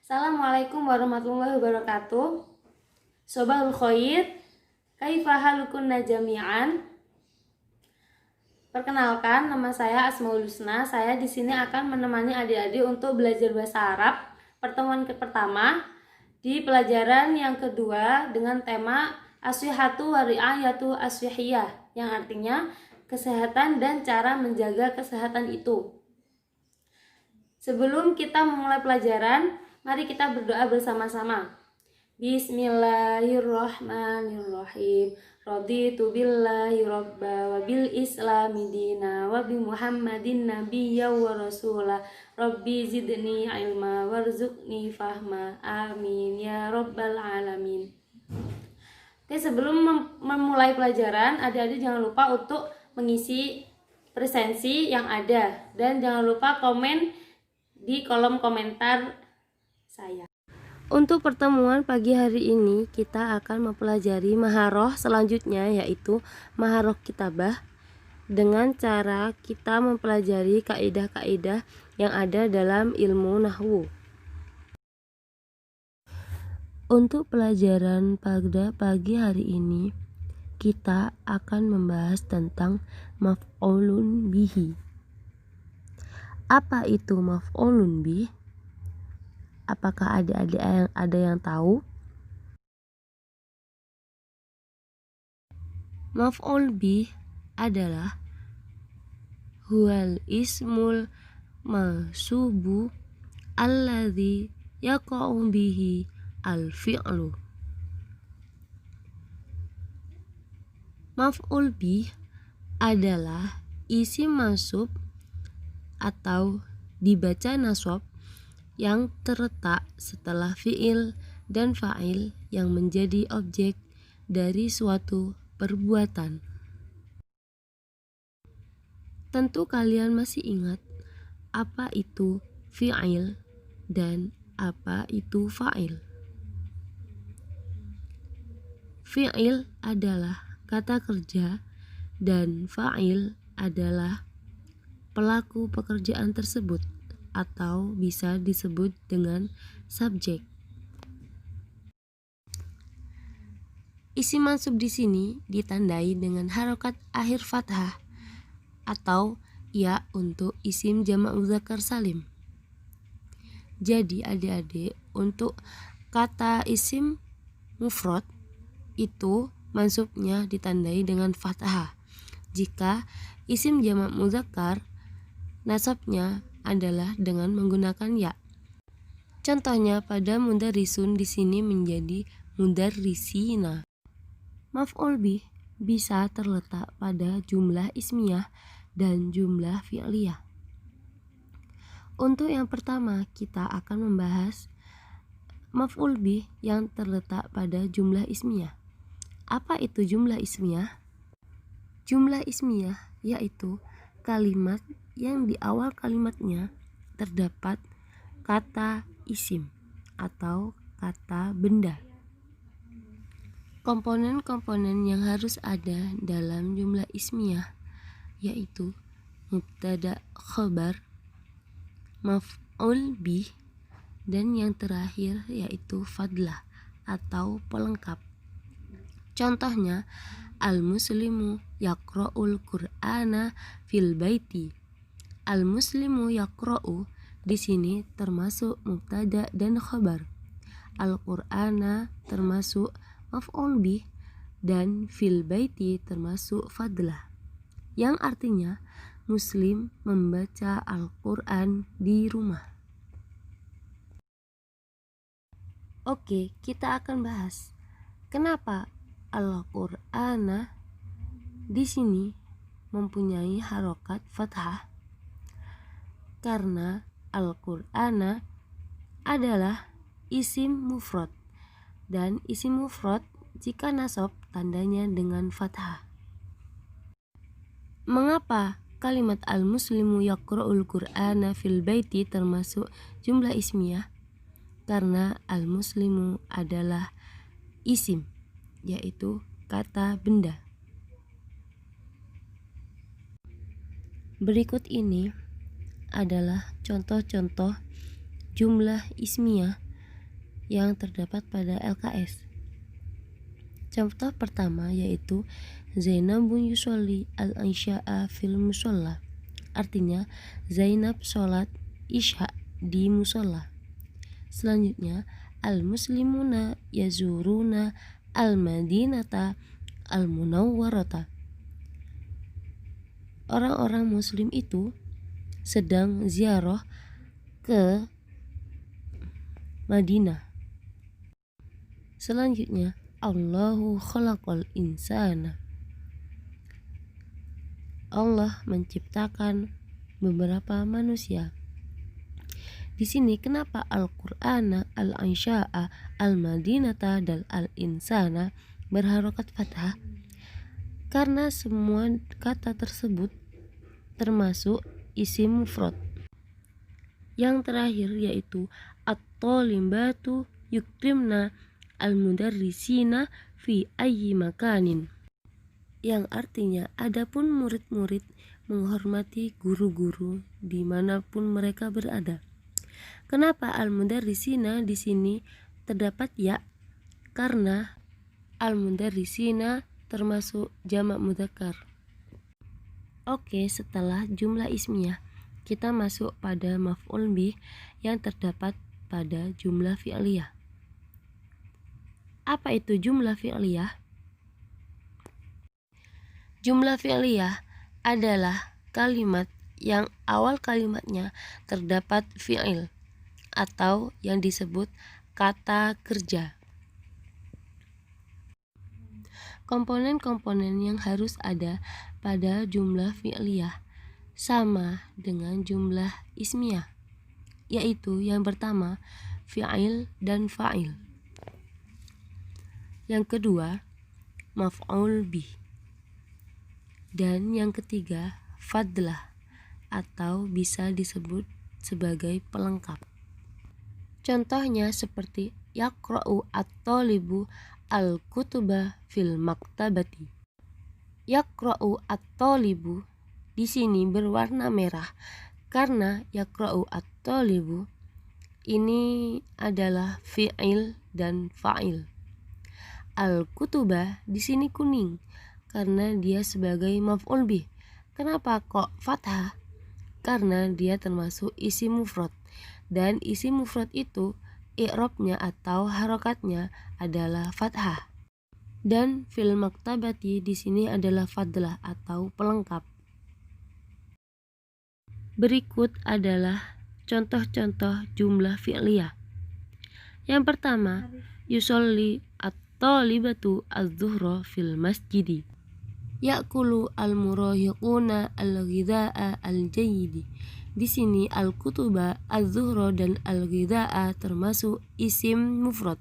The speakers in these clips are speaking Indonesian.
Assalamualaikum warahmatullahi wabarakatuh. Sobahul khair, kaifa halukunna jami'an? Perkenalkan, nama saya Asmaul Husna. Saya di sini akan menemani adik-adik untuk belajar bahasa Arab. Pertemuan pertama di pelajaran yang kedua dengan tema Aswihatu wa ri'ayatu aswihiyah, yang artinya kesehatan dan cara menjaga kesehatan itu. Sebelum kita memulai pelajaran, mari kita berdoa bersama-sama. Bismillahirrahmanirrahim. Raditu billahi robba wa bil islami dina wa bi muhammadin nabiyya wa rasulah. Rabbi zidni ilma warzuqni fahma. Amin ya rabbal alamin. Oke, sebelum memulai pelajaran, adik-adik jangan lupa untuk mengisi presensi yang ada. Dan jangan lupa komen di kolom komentar saya. Untuk pertemuan pagi hari ini kita akan mempelajari maharoh selanjutnya, yaitu maharoh kitabah, dengan cara kita mempelajari kaidah-kaidah yang ada dalam ilmu nahwu. Untuk pelajaran pada pagi hari ini kita akan membahas tentang maf'ulun bihi. Apa itu maf'ulun bih? Apakah adik-adik ada yang tahu? Maf'ul bih adalah huwal ismul mansubu alladzi yaqa'u bihi al-fi'lu. Maf'ul bih adalah isim mansub atau dibaca nasab yang terletak setelah fi'il dan fa'il yang menjadi objek dari suatu perbuatan. Tentu kalian masih ingat apa itu fi'il dan apa itu fa'il. Fi'il adalah kata kerja dan fa'il adalah pelaku pekerjaan tersebut atau bisa disebut dengan subjek. Isim mansub di sini ditandai dengan harokat akhir fathah atau ya untuk isim jamak muzakkar salim. Jadi adik-adik, untuk kata isim mufrad itu mansubnya ditandai dengan fathah. Jika isim jamak muzakkar, nasabnya adalah dengan menggunakan ya. Contohnya pada mudarrisun di sini menjadi mudarrisina. Maf'ul bih bisa terletak pada jumlah ismiyah dan jumlah fi'liyah. Untuk yang pertama kita akan membahas maf'ul bih yang terletak pada jumlah ismiyah. Apa itu jumlah ismiyah? Jumlah ismiyah yaitu kalimat yang di awal kalimatnya terdapat kata isim atau kata benda. Komponen-komponen yang harus ada dalam jumlah ismiyah yaitu mubtada, khabar, maf'ul bih, dan yang terakhir yaitu fadlah atau pelengkap. Contohnya, al-muslimu yaqra'ul qur'ana fil baiti. Al-muslimu yaqra'u di sini termasuk mubtada dan khabar. Al-qur'ana termasuk maf'ul bih dan fil baiti termasuk fadlah, yang artinya muslim membaca Al-Qur'an di rumah. Oke, kita akan bahas kenapa Al-Qur'ana di sini mempunyai harokat fathah. Karena Al-Qur'ana adalah isim mufrad, dan isim mufrad jika nasab tandanya dengan fathah. Mengapa kalimat al-muslimu yaqra'ul qur'ana fil baiti termasuk jumlah ismiyah? Karena al-muslimu adalah isim, yaitu kata benda. Berikut ini adalah contoh-contoh jumlah ismiyah yang terdapat pada LKS. Contoh pertama yaitu Zainabun yusolli al-isya'a fil musolla. Artinya Zainab sholat isya di musola. Selanjutnya al-muslimuna yazuruna al-madinata al-munawwarata. Orang-orang muslim itu sedang ziarah ke Madinah. Selanjutnya Allahu khalaqal insana. Allah menciptakan beberapa manusia. Di sini kenapa Al-Qur'ana, Al-Insya'a, Al-Madinata, dan Al-Insana berharokat fathah? Karena semua kata tersebut termasuk isim mufrad. Yang terakhir yaitu at-talibatu yukrimna al-mudarrisina fi ayyi makanin, yang artinya adapun murid-murid menghormati guru-guru dimanapun mereka berada. Kenapa al-mudarrisina di sini terdapat ya? Karena al-mudarrisina termasuk jamak mudzakkar. Oke, setelah jumlah ismiyah, kita masuk pada maf'ul bih yang terdapat pada jumlah fi'liyah. Apa itu jumlah fi'liyah? Jumlah fi'liyah adalah kalimat yang awal kalimatnya terdapat fi'il atau yang disebut kata kerja. Komponen-komponen yang harus ada pada jumlah fi'liyah sama dengan jumlah ismiyah, yaitu yang pertama fi'il dan fa'il. Yang kedua maf'ul bih. Dan yang ketiga fadlah atau bisa disebut sebagai pelengkap. Contohnya seperti yaqra'u at-talibu al-kutuba fil maktabati. Yaqra'u at-talibu di sini berwarna merah karena yaqra'u at-talibu ini adalah fi'il dan fa'il. Al-kutuba di sini kuning karena dia sebagai maf'ul bih. Kenapa kok fathah? Karena dia termasuk isim mufrad, dan isim mufrad itu i'rabnya atau harokatnya adalah fathah. Dan fil maktabati di sini adalah fadlah atau pelengkap. Berikut adalah contoh-contoh jumlah fi'liyah. Yang pertama, yusolli at-talibatu az-zuhra fil masjidi. Ya'kulu al-murahiquna al-ghidha'a al-jayyidi. Di sini al-kutuba, az-zuhra, dan al-ghidha'a termasuk isim mufrad.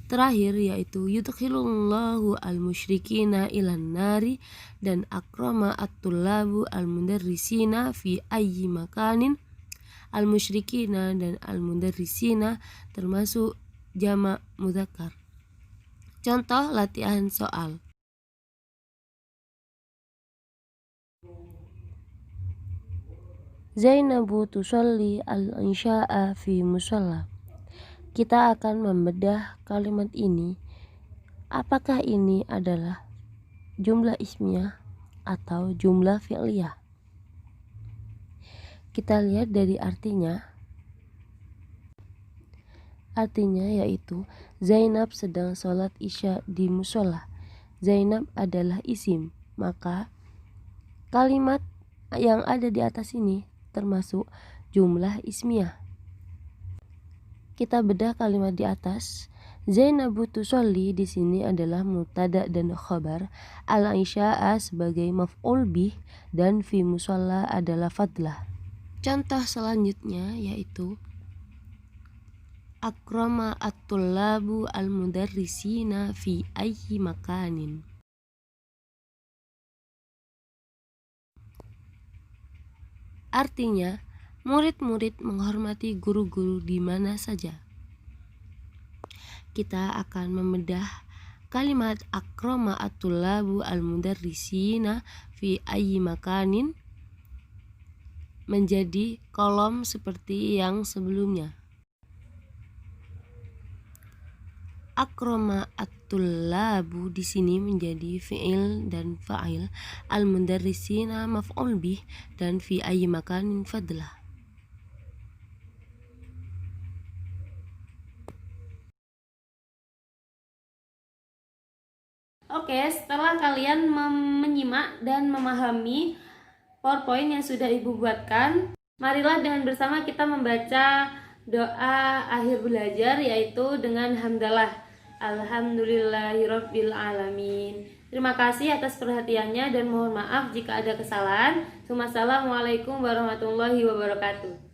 Terakhir yaitu yudkhilullahu al-musyrikina ilan nari dan akrama at-tullabu al-mudarrisina fi ayyi makanin. Al-musyrikina dan al-mudarrisina termasuk jamak mudzakkar. Contoh latihan soal. Zainabu tusolli al-insya'a fi musalla. Kita akan membedah kalimat ini. Apakah ini adalah jumlah ismiyah atau jumlah fi'liyah? Kita lihat dari artinya. Artinya yaitu Zainab sedang sholat isya di musola. Zainab adalah isim, maka kalimat yang ada di atas ini termasuk jumlah ismiyah. Kita bedah kalimat di atas. Zainabu tusolli di sini adalah mubtada dan khabar, al-isya'a sebagai maf'ul bih, dan fi musalla adalah fadlah. Contoh selanjutnya yaitu akrama at-tullabu al-mudarrisina fi ayyi makanin. Artinya, murid-murid menghormati guru-guru di mana saja. Kita akan membedah kalimat akrama at-tullabu al-mudarrisina fi ayyi makanin menjadi kolom seperti yang sebelumnya. Akroma at-tullabu di sini menjadi fi'il dan fa'il, al-mudarrisina maf'ul bih, dan fi ayyi makanin fadlah. Oke, setelah kalian menyimak dan memahami PowerPoint yang sudah Ibu buatkan, marilah dengan bersama kita membaca doa akhir belajar, yaitu dengan hamdalah. Alhamdulillahirabbil alamin. Terima kasih atas perhatiannya dan mohon maaf jika ada kesalahan. Wassalamualaikum warahmatullahi wabarakatuh.